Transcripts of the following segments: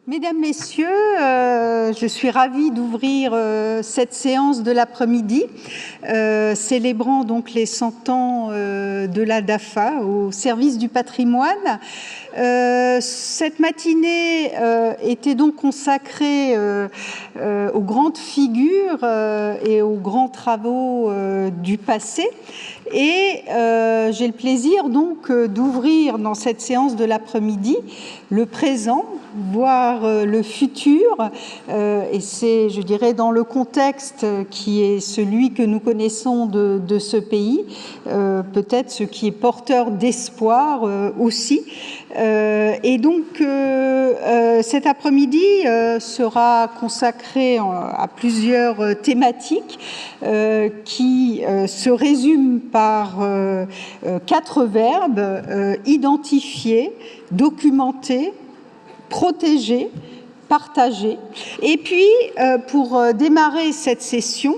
Mesdames, Messieurs, je suis ravie d'ouvrir cette séance de l'après-midi, célébrant donc les 100 ans de la DAFA au service du patrimoine. Cette matinée était donc consacrée aux grandes figures et aux grands travaux du passé. Et j'ai le plaisir donc d'ouvrir dans cette séance de l'après-midi le présent, voire le futur, et c'est, je dirais, dans le contexte qui est celui que nous connaissons de ce pays, peut-être ce qui est porteur d'espoir aussi. Et donc cet après-midi sera consacré à plusieurs thématiques qui se résument par 4 verbes: identifier, documenter, protéger, partager. Et puis, pour démarrer cette session,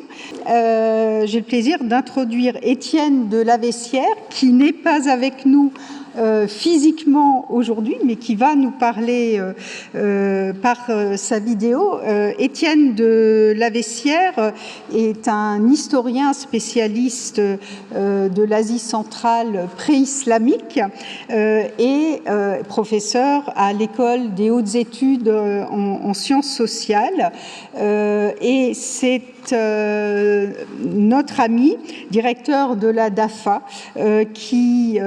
j'ai le plaisir d'introduire Étienne de Laveissière, qui n'est pas avec nous physiquement aujourd'hui, mais qui va nous parler par sa vidéo. Étienne de Laveissière est un historien spécialiste de l'Asie centrale pré-islamique et professeur à l'École des hautes études en sciences sociales. Et c'est notre ami, directeur de la DAFA, qui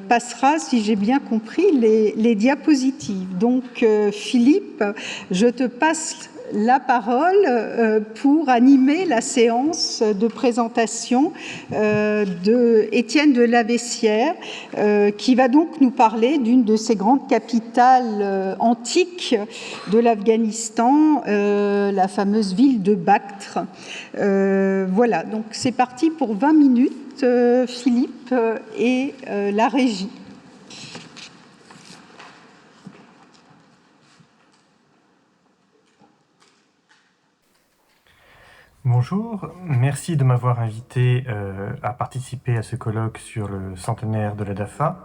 passera, si j'ai bien compris, les diapositives. Donc, Philippe, je te passe la parole pour animer la séance de présentation de Étienne de Laveissière, qui va donc nous parler d'une de ces grandes capitales antiques de l'Afghanistan, la fameuse ville de Bactre. Voilà, donc c'est parti pour 20 minutes, Philippe et la régie. Bonjour, merci de m'avoir invité à participer à ce colloque sur le centenaire de la DAFA.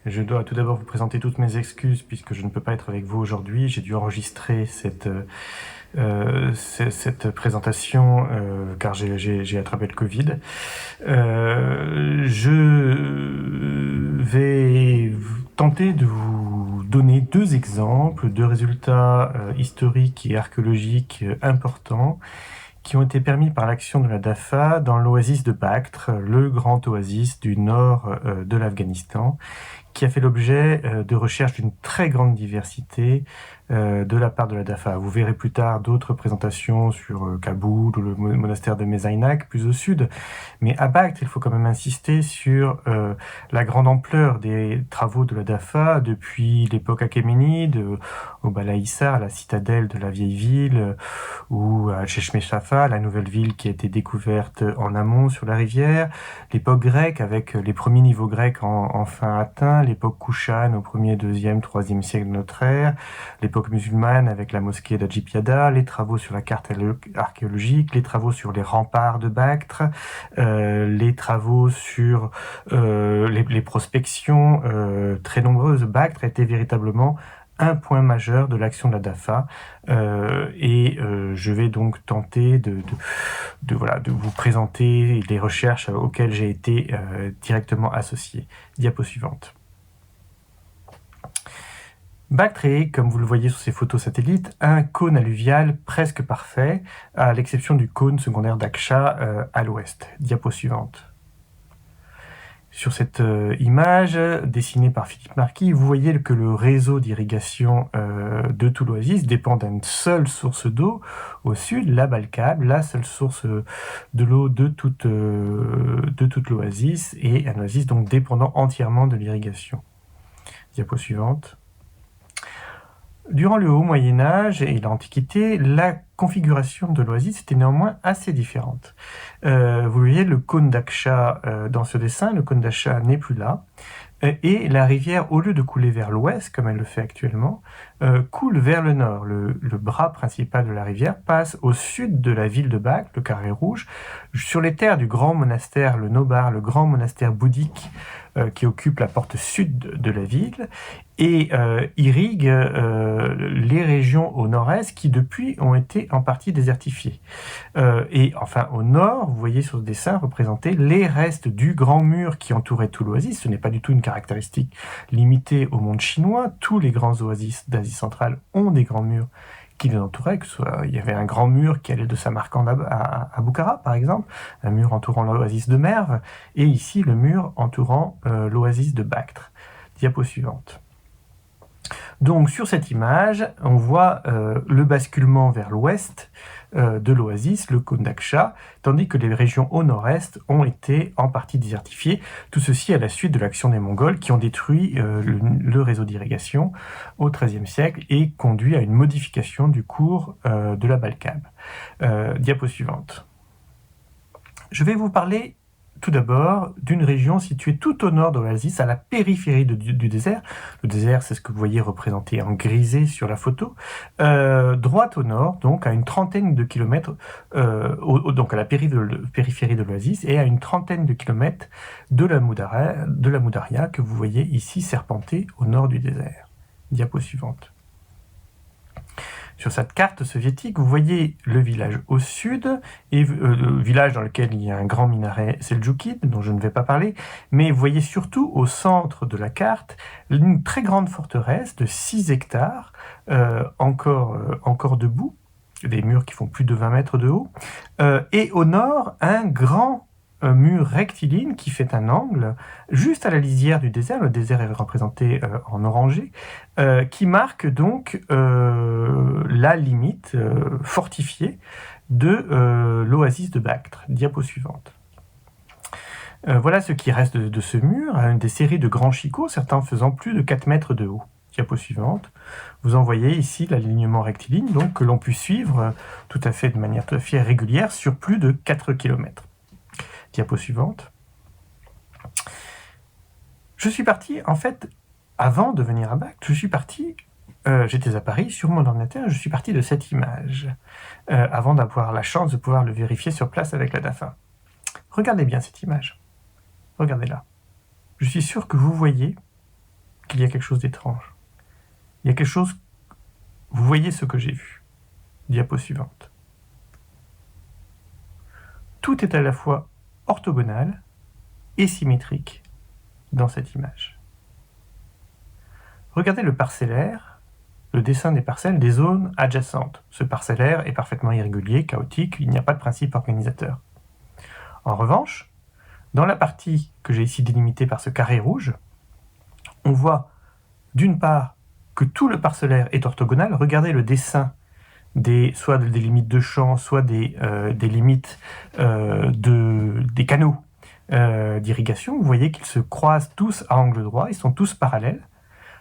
Je dois tout d'abord vous présenter toutes mes excuses puisque je ne peux pas être avec vous aujourd'hui. J'ai dû enregistrer cette présentation car j'ai attrapé le Covid. Je vais tenter de vous donner 2 exemples de résultats historiques et archéologiques importants qui ont été permis par l'action de la DAFA dans l'oasis de Bactre, le grand oasis du nord de l'Afghanistan, qui a fait l'objet de recherches d'une très grande diversité de la part de la DAFA. Vous verrez plus tard d'autres présentations sur Kaboul ou le monastère de Mezainak, plus au sud. Mais à Bactre, il faut quand même insister sur la grande ampleur des travaux de la DAFA depuis l'époque achéménide, au Balaïssa, à la citadelle de la vieille ville, ou à Chechmé-Chafa, la nouvelle ville qui a été découverte en amont sur la rivière, l'époque grecque avec les premiers niveaux grecs enfin atteints, l'époque Kouchane au 1er, 2e, 3e siècle de notre ère, l'époque musulmane avec la mosquée d'Adjipiada, les travaux sur la carte archéologique, les travaux sur les remparts de Bactre, les travaux sur les prospections très nombreuses. Bactre était véritablement un point majeur de l'action de la DAFA et je vais donc tenter de vous présenter les recherches auxquelles j'ai été directement associé. Diapo suivante. Bactre est, comme vous le voyez sur ces photos satellites, un cône alluvial presque parfait, à l'exception du cône secondaire d'Aksha à l'ouest. Diapo suivante. Sur cette image dessinée par Philippe Marquis, vous voyez que le réseau d'irrigation de tout l'oasis dépend d'une seule source d'eau au sud, la Balkab, la seule source de l'eau de toute l'oasis, et un oasis donc dépendant entièrement de l'irrigation. Diapo suivante. Durant le Haut Moyen-Âge et l'Antiquité, la configuration de l'oasis était néanmoins assez différente. Vous voyez le cône d'Aksha dans ce dessin, le cône d'Aksha n'est plus là, et la rivière, au lieu de couler vers l'ouest, comme elle le fait actuellement, coule vers le nord. Le bras principal de la rivière passe au sud de la ville de Bactre, le Carré Rouge, sur les terres du grand monastère, le Nobar, le grand monastère bouddhique qui occupe la porte sud de la ville et irrigue les régions au nord-est qui depuis ont été en partie désertifiées. Et enfin au nord, vous voyez sur ce dessin représentés les restes du grand mur qui entourait tout l'oasis. Ce n'est pas du tout une caractéristique limitée au monde chinois. Tous les grands oasis d'Asie centrale ont des grands murs qui les entouraient, que ce soit, il y avait un grand mur qui allait de Samarcande à Bukhara, par exemple, un mur entourant l'oasis de Merv, et ici le mur entourant l'oasis de Bactre. Diapo suivante. Donc sur cette image, on voit le basculement vers l'ouest de l'oasis, le Kundaksha, tandis que les régions au nord-est ont été en partie désertifiées. Tout ceci à la suite de l'action des Mongols qui ont détruit le réseau d'irrigation au XIIIe siècle et conduit à une modification du cours de la Balkab. Diapo suivante. Je vais vous parler tout d'abord d'une région située tout au nord de l'oasis, à la périphérie du désert. Le désert, c'est ce que vous voyez représenté en grisé sur la photo. Droit au nord, donc à une trentaine de kilomètres, donc à la périphérie de l'oasis, et à une trentaine de kilomètres de la Moudaria que vous voyez ici serpenter au nord du désert. Diapo suivante. Sur cette carte soviétique, vous voyez le village au sud, et le village dans lequel il y a un grand minaret seldjoukide, dont je ne vais pas parler, mais vous voyez surtout au centre de la carte une très grande forteresse de 6 hectares, encore debout, des murs qui font plus de 20 mètres de haut, et au nord, un grand mur rectiligne qui fait un angle juste à la lisière du désert. Le désert est représenté en orangé, qui marque donc la limite fortifiée de l'oasis de Bactre. Diapo suivante. Voilà ce qui reste de ce mur, une des séries de grands chicots, certains faisant plus de 4 mètres de haut. Diapo suivante. Vous en voyez ici l'alignement rectiligne, donc que l'on peut suivre de manière tout à fait régulière sur plus de 4 km. Diapo suivante. Je suis parti, en fait, avant de venir à Bactre, j'étais à Paris sur mon ordinateur, je suis parti de cette image, avant d'avoir la chance de pouvoir le vérifier sur place avec la DAFA. Regardez bien cette image. Regardez-la. Je suis sûr que vous voyez qu'il y a quelque chose d'étrange. Il y a quelque chose... Vous voyez ce que j'ai vu. Diapo suivante. Tout est à la fois orthogonal et symétrique dans cette image. Regardez le parcellaire, le dessin des parcelles des zones adjacentes. Ce parcellaire est parfaitement irrégulier, chaotique, il n'y a pas de principe organisateur. En revanche, dans la partie que j'ai ici délimitée par ce carré rouge, on voit d'une part que tout le parcellaire est orthogonal. Regardez le dessin soit des limites de champ, soit des limites des canaux d'irrigation. Vous voyez qu'ils se croisent tous à angle droit, ils sont tous parallèles,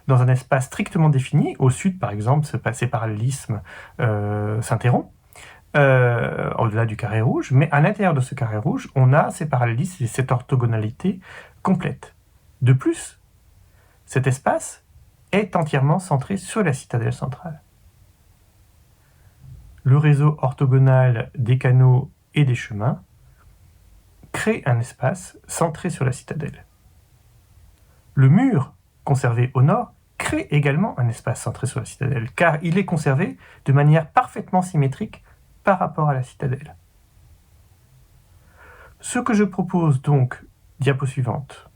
dans un espace strictement défini. Au sud, par exemple, ces parallélismes s'interrompent, au-delà du carré rouge, mais à l'intérieur de ce carré rouge, on a ces parallélismes et cette orthogonalité complète. De plus, cet espace est entièrement centré sur la citadelle centrale. Le réseau orthogonal des canaux et des chemins crée un espace centré sur la citadelle. Le mur conservé au nord crée également un espace centré sur la citadelle, car il est conservé de manière parfaitement symétrique par rapport à la citadelle. Ce que je propose donc, diapo suivante,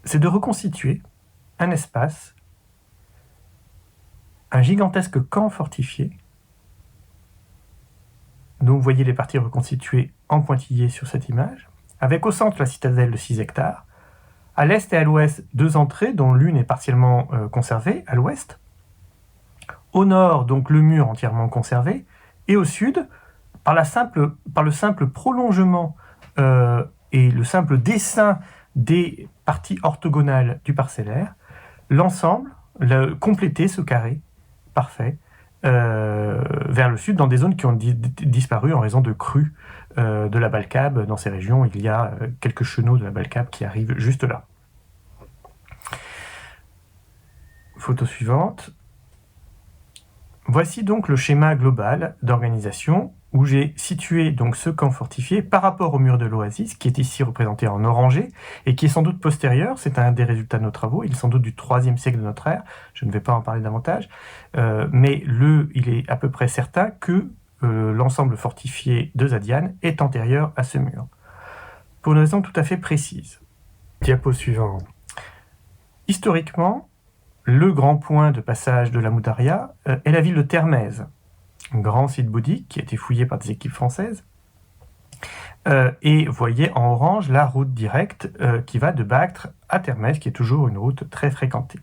c'est de reconstituer un espace, un gigantesque camp fortifié, dont vous voyez les parties reconstituées en pointillé sur cette image, avec au centre la citadelle de 6 hectares, à l'est et à l'ouest 2 entrées, dont l'une est partiellement conservée, à l'ouest, au nord donc le mur entièrement conservé, et au sud, par le simple prolongement et le simple dessin des parties orthogonales du parcellaire, l'ensemble, compléter ce carré parfait vers le sud, dans des zones qui ont disparu en raison de crues de la Balkab. Dans ces régions, il y a quelques chenaux de la Balkab qui arrivent juste là. Photo suivante. Voici donc le schéma global d'organisation où j'ai situé donc ce camp fortifié par rapport au mur de l'Oasis, qui est ici représenté en orangé et qui est sans doute postérieur. C'est un des résultats de nos travaux. Il est sans doute du IIIe siècle de notre ère. Je ne vais pas en parler davantage, mais il est à peu près certain que l'ensemble fortifié de Zadiane est antérieur à ce mur. Pour une raison tout à fait précise. Diapo suivante. Historiquement, le grand point de passage de la Moudaria est la ville de Termez, un grand site bouddhique qui a été fouillé par des équipes françaises. Et vous voyez en orange la route directe qui va de Bactre à Termez, qui est toujours une route très fréquentée.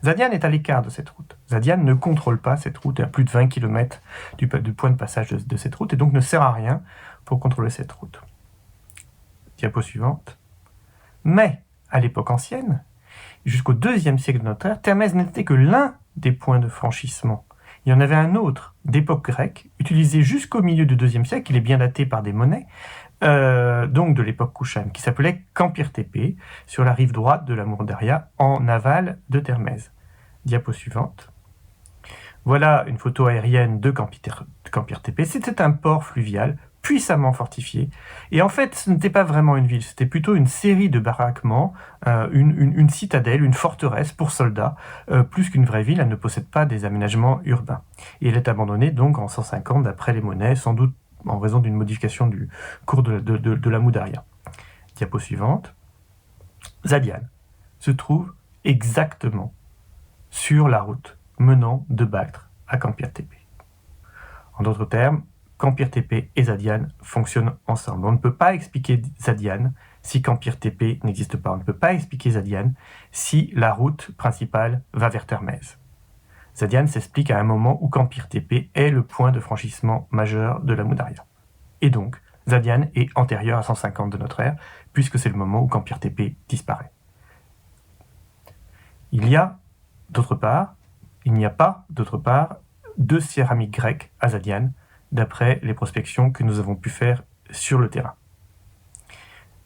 Zadiane est à l'écart de cette route. Zadiane ne contrôle pas cette route, à plus de 20 km du point de passage de cette route, et donc ne sert à rien pour contrôler cette route. Diapo suivante. Mais, à l'époque ancienne, jusqu'au IIe siècle de notre ère, Termez n'était que l'un des points de franchissement. Il y en avait un autre, d'époque grecque, utilisé jusqu'au milieu du IIe siècle, il est bien daté par des monnaies, donc de l'époque Kouchane, qui s'appelait Campir Tepe, sur la rive droite de la Mourdaria, en aval de Termez. Diapo suivante. Voilà une photo aérienne de Campir Tepe. C'était un port fluvial puissamment fortifié. Et en fait, ce n'était pas vraiment une ville, c'était plutôt une série de baraquements, une citadelle, une forteresse pour soldats. Plus qu'une vraie ville, elle ne possède pas des aménagements urbains. Et elle est abandonnée donc en 150 d'après les monnaies, sans doute en raison d'une modification du cours de la Moudaria. Diapo suivante. Zadiane se trouve exactement sur la route menant de Bactre à Campir Tepe. En d'autres termes, Campir Tepe et Zadiane fonctionnent ensemble. On ne peut pas expliquer Zadiane si Campir Tepe n'existe pas. On ne peut pas expliquer Zadiane si la route principale va vers Termez. Zadiane s'explique à un moment où Campir Tepe est le point de franchissement majeur de la Moudaria. Et donc, Zadiane est antérieur à 150 de notre ère, puisque c'est le moment où Campir Tepe disparaît. Il n'y a pas, d'autre part, de céramique grecque à Zadiane, d'après les prospections que nous avons pu faire sur le terrain.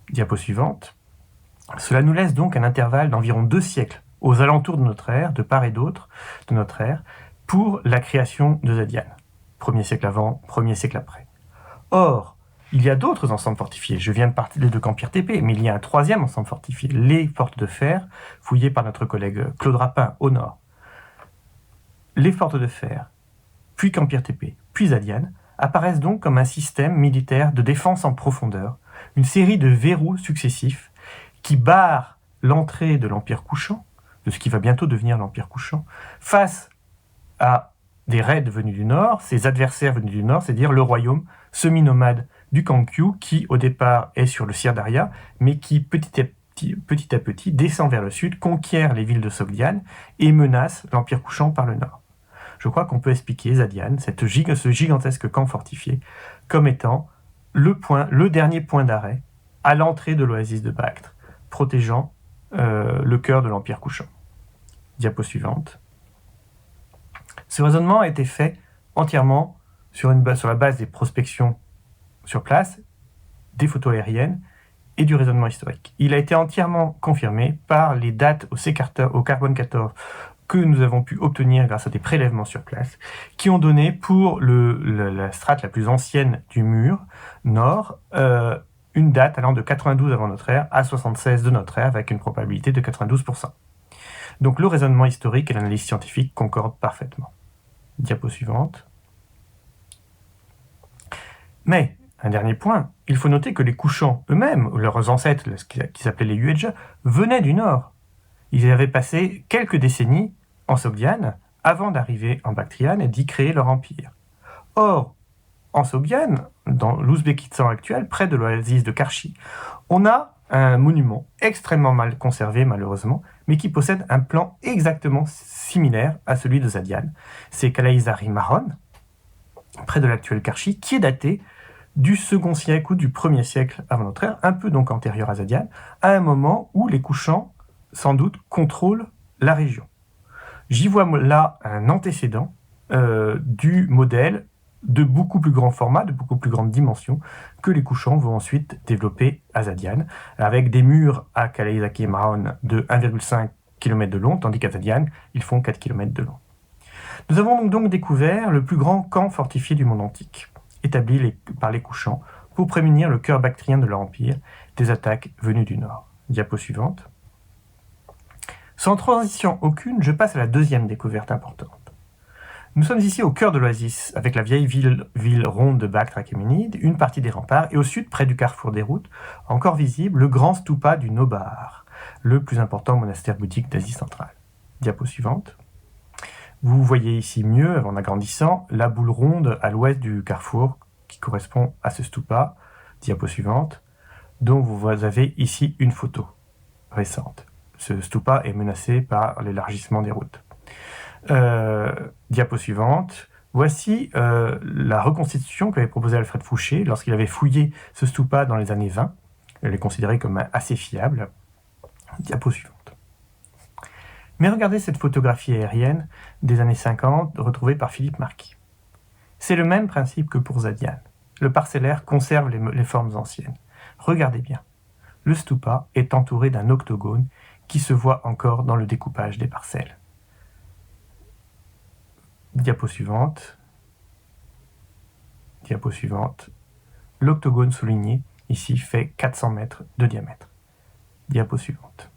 Diapo suivante. Cela nous laisse donc un intervalle d'environ 2 siècles aux alentours de notre ère, de part et d'autre de notre ère, pour la création de Zadiane. 1er siècle avant, 1er siècle après. Or, il y a d'autres ensembles fortifiés. Je viens de parler de Campir Tepe, mais il y a un 3e ensemble fortifié, les fortes de fer, fouillées par notre collègue Claude Rapin au nord. Les fortes de fer, puis Campir Tepe, puis Zadiane, apparaissent donc comme un système militaire de défense en profondeur, une série de verrous successifs qui barrent l'entrée de l'Empire couchant, de ce qui va bientôt devenir l'Empire couchant, face à des raids venus du nord, ses adversaires venus du nord, c'est-à-dire le royaume semi-nomade du Kangkyu, qui au départ est sur le Sirdaria, mais qui petit à petit descend vers le sud, conquiert les villes de Sogdiane et menace l'Empire couchant par le nord. Je crois qu'on peut expliquer Zadiane, ce gigantesque camp fortifié, comme étant le dernier point d'arrêt à l'entrée de l'oasis de Bactre, protégeant le cœur de l'Empire couchant. Diapo suivante. Ce raisonnement a été fait entièrement sur la base des prospections sur place, des photos aériennes et du raisonnement historique. Il a été entièrement confirmé par les dates au carbone 14 que nous avons pu obtenir grâce à des prélèvements sur place, qui ont donné pour la strate la plus ancienne du mur nord, une date allant de 92 avant notre ère à 76 de notre ère, avec une probabilité de 92%. Donc le raisonnement historique et l'analyse scientifique concordent parfaitement. Diapo suivante. Mais, un dernier point, il faut noter que les couchants eux-mêmes, leurs ancêtres, qui s'appelaient les Yuezha, venaient du nord. Ils avaient passé quelques décennies en Sogdiane avant d'arriver en Bactriane et d'y créer leur empire. Or, en Sogdiane, dans l'Ouzbékistan actuel, près de l'oasis de Karchi, on a un monument extrêmement mal conservé malheureusement, mais qui possède un plan exactement similaire à celui de Zadiane. C'est Kalaïzari Maron, près de l'actuel Karchi, qui est daté du second siècle ou du 1er siècle avant notre ère, un peu donc antérieur à Zadiane, à un moment où les couchants sans doute, contrôle la région. J'y vois là un antécédent du modèle de beaucoup plus grand format, de beaucoup plus grande dimension, que les couchants vont ensuite développer à Zadiane, avec des murs à Kalaïzaki et Mahon de 1,5 km de long, tandis qu'à Zadiane, ils font 4 km de long. Nous avons donc découvert le plus grand camp fortifié du monde antique, établi par les Couchants, pour prémunir le cœur bactrien de leur empire des attaques venues du nord. Diapo suivante. Sans transition aucune, je passe à la deuxième découverte importante. Nous sommes ici au cœur de l'oasis, avec la vieille ville ronde de Bactre achéménide, une partie des remparts, et au sud, près du carrefour des routes, encore visible, le grand stupa du Nobar, le plus important monastère bouddhique d'Asie centrale. Diapo suivante. Vous voyez ici mieux, en agrandissant, la boule ronde à l'ouest du carrefour, qui correspond à ce stupa. Diapo suivante, dont vous avez ici une photo récente. Ce stupa est menacé par l'élargissement des routes. Diapo suivante. Voici la reconstitution qu'avait proposée Alfred Fouché lorsqu'il avait fouillé ce stupa dans les années 20. Elle est considérée comme assez fiable. Diapo suivante. Mais regardez cette photographie aérienne des années 50 retrouvée par Philippe Marquis. C'est le même principe que pour Zadian. Le parcellaire conserve les formes anciennes. Regardez bien. Le stupa est entouré d'un octogone qui se voit encore dans le découpage des parcelles. Diapo suivante. Diapo suivante. L'octogone souligné ici fait 400 mètres de diamètre. Diapo suivante.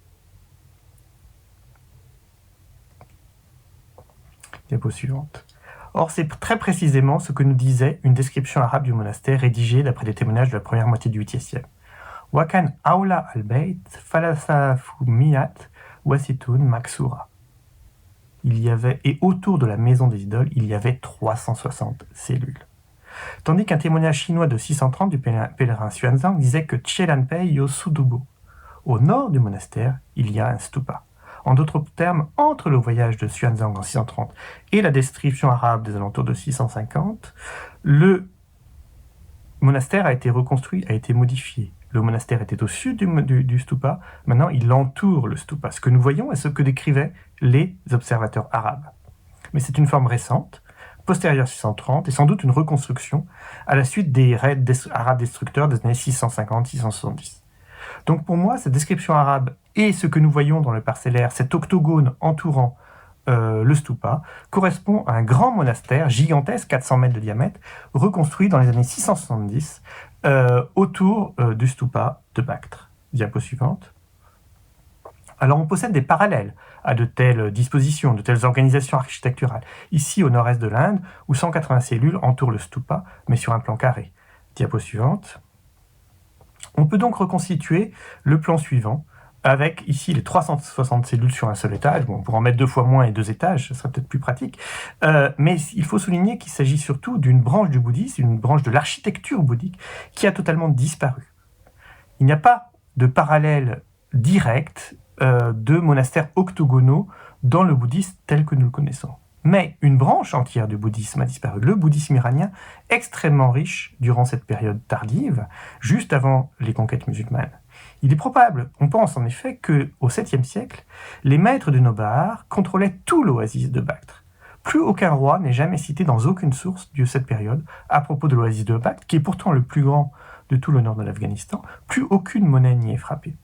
Diapo suivante. Or, c'est très précisément ce que nous disait une description arabe du monastère rédigée d'après des témoignages de la première moitié du 8e siècle. Wakan Aula al-Bayt Falasafumiyat Wasitun Maksura. Il y avait, et autour de la maison des idoles, il y avait 360 cellules. Tandis qu'un témoignage chinois de 630 du pèlerin Xuanzang disait que Chelanpei Yo Sudubo. Au nord du monastère, il y a un stupa. En d'autres termes, entre le voyage de Xuanzang en 630 et la description arabe des alentours de 650, le monastère a été reconstruit, a été modifié. Le monastère était au sud du stupa, maintenant il entoure le stupa. Ce que nous voyons est ce que décrivaient les observateurs arabes. Mais c'est une forme récente, postérieure à 630, et sans doute une reconstruction à la suite des raids arabes destructeurs des années 650-670. Donc pour moi, cette description arabe et ce que nous voyons dans le parcellaire, cet octogone entourant le stupa, correspond à un grand monastère gigantesque, 400 mètres de diamètre, reconstruit dans les années 670 autour du stupa de Bactre. Diapo suivante. Alors on possède des parallèles à de telles dispositions, de telles organisations architecturales. Ici au nord-est de l'Inde, où 180 cellules entourent le stupa, mais sur un plan carré. Diapo suivante. On peut donc reconstituer le plan suivant, avec ici les 360 cellules sur un seul étage. Bon, on pourra en mettre 2 fois moins et 2 étages, ce serait peut-être plus pratique. Mais il faut souligner qu'il s'agit surtout d'une branche du bouddhisme, une branche de l'architecture bouddhique, qui a totalement disparu. Il n'y a pas de parallèle direct de monastères octogonaux dans le bouddhisme tel que nous le connaissons. Mais une branche entière du bouddhisme a disparu. Le bouddhisme iranien, extrêmement riche durant cette période tardive, juste avant les conquêtes musulmanes. Il est probable, on pense en effet, qu'au 7e siècle, les maîtres du Nobar contrôlaient tout l'oasis de Bactre. Plus aucun roi n'est jamais cité dans aucune source de cette période à propos de l'oasis de Bactre, qui est pourtant le plus grand de tout le nord de l'Afghanistan. Plus aucune monnaie n'y est frappée.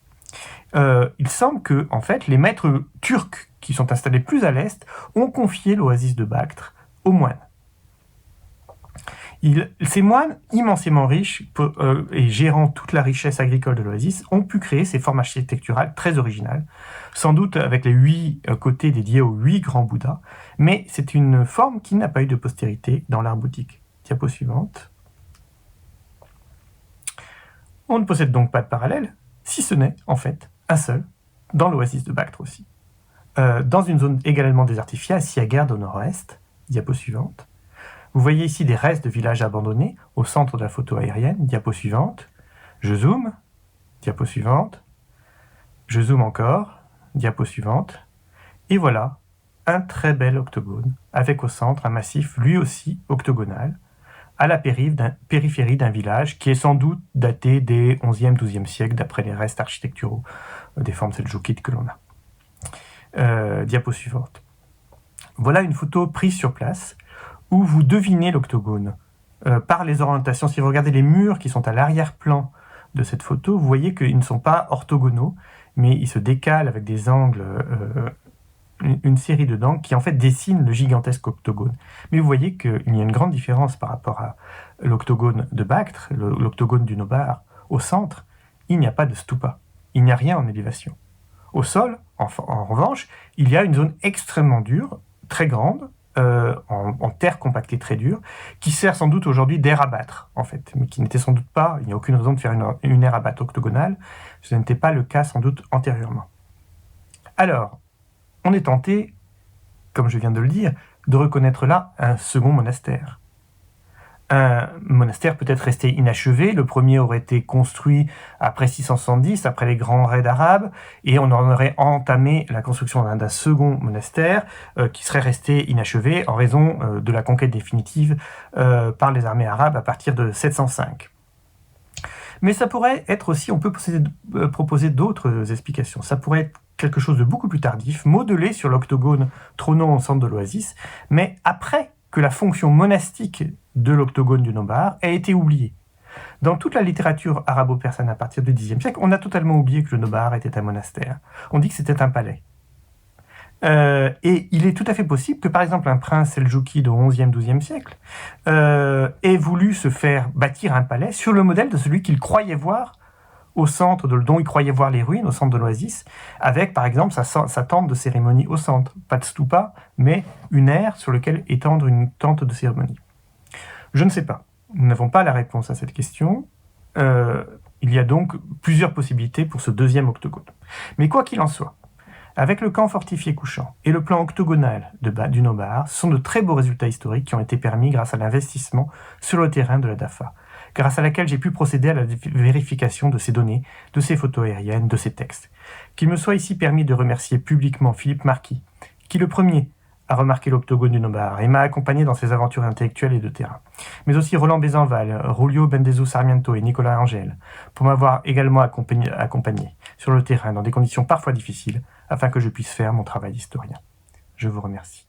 Il semble que, en fait, les maîtres turcs qui sont installés plus à l'est ont confié l'oasis de Bactre aux moines. Ces moines, immensément riches et gérant toute la richesse agricole de l'oasis, ont pu créer ces formes architecturales très originales, sans doute avec les 8 côtés dédiés aux 8 grands Bouddhas, mais c'est une forme qui n'a pas eu de postérité dans l'art bouddhique. Diapo suivante. On ne possède donc pas de parallèle, si ce n'est, en fait, un seul, dans l'oasis de Bactre aussi. Dans une zone également désertifiée, à Siagherd au nord-est. Diapo suivante. Vous voyez ici des restes de villages abandonnés au centre de la photo aérienne. Diapo suivante. Je zoome. Diapo suivante. Je zoome encore. Diapo suivante. Et voilà, un très bel octogone, avec au centre un massif lui aussi octogonal, à la périphérie d'un village qui est sans doute daté des 11e, 12e siècles, d'après les restes architecturaux des formes seldjoukides que l'on a. Diapo suivante. Voilà une photo prise sur place, où vous devinez l'octogone par les orientations. Si vous regardez les murs qui sont à l'arrière-plan de cette photo, vous voyez qu'ils ne sont pas orthogonaux, mais ils se décalent avec des angles une série de dents qui en fait dessine le gigantesque octogone. Mais vous voyez qu'il y a une grande différence par rapport à l'octogone de Bactre, l'octogone du Nobar. Au centre, il n'y a pas de stupa, il n'y a rien en élévation. Au sol, en revanche, il y a une zone extrêmement dure, très grande, en terre compactée très dure, qui sert sans doute aujourd'hui d'air à battre, en fait, mais qui n'était sans doute pas, il n'y a aucune raison de faire une aire à battre octogonale, ce n'était pas le cas sans doute antérieurement. Alors, on est tenté, comme je viens de le dire, de reconnaître là un second monastère. Un monastère peut-être resté inachevé, le premier aurait été construit après 670, après les grands raids arabes, et on en aurait entamé la construction d'un second monastère qui serait resté inachevé en raison de la conquête définitive par les armées arabes à partir de 705. Mais ça pourrait être aussi, on peut proposer d'autres explications. Ça pourrait être quelque chose de beaucoup plus tardif, modelé sur l'octogone trônant au centre de l'oasis, mais après que la fonction monastique de l'octogone du Nobar a été oubliée. Dans toute la littérature arabo-persane à partir du Xe siècle, on a totalement oublié que le Nobar était un monastère. On dit que c'était un palais. Et il est tout à fait possible que, par exemple, un prince seljouki du XIe, XIIe siècle ait voulu se faire bâtir un palais sur le modèle de celui qu'il croyait voir au centre, dont il croyait voir les ruines, au centre de l'oasis, avec, par exemple, sa tente de cérémonie au centre. Pas de stupa, mais une aire sur laquelle étendre une tente de cérémonie. Je ne sais pas. Nous n'avons pas la réponse à cette question. Il y a donc plusieurs possibilités pour ce deuxième octogone. Mais quoi qu'il en soit, avec le camp fortifié couchant et le plan octogonal du Nobar, ce sont de très beaux résultats historiques qui ont été permis grâce à l'investissement sur le terrain de la DAFA, grâce à laquelle j'ai pu procéder à la vérification de ces données, de ces photos aériennes, de ces textes. Qu'il me soit ici permis de remercier publiquement Philippe Marquis, qui le premier a remarqué l'octogone du Nobar et m'a accompagné dans ses aventures intellectuelles et de terrain. Mais aussi Roland Bézenval, Julio Bendezu Sarmiento et Nicolas Angel, pour m'avoir également accompagné sur le terrain dans des conditions parfois difficiles, afin que je puisse faire mon travail d'historien. Je vous remercie.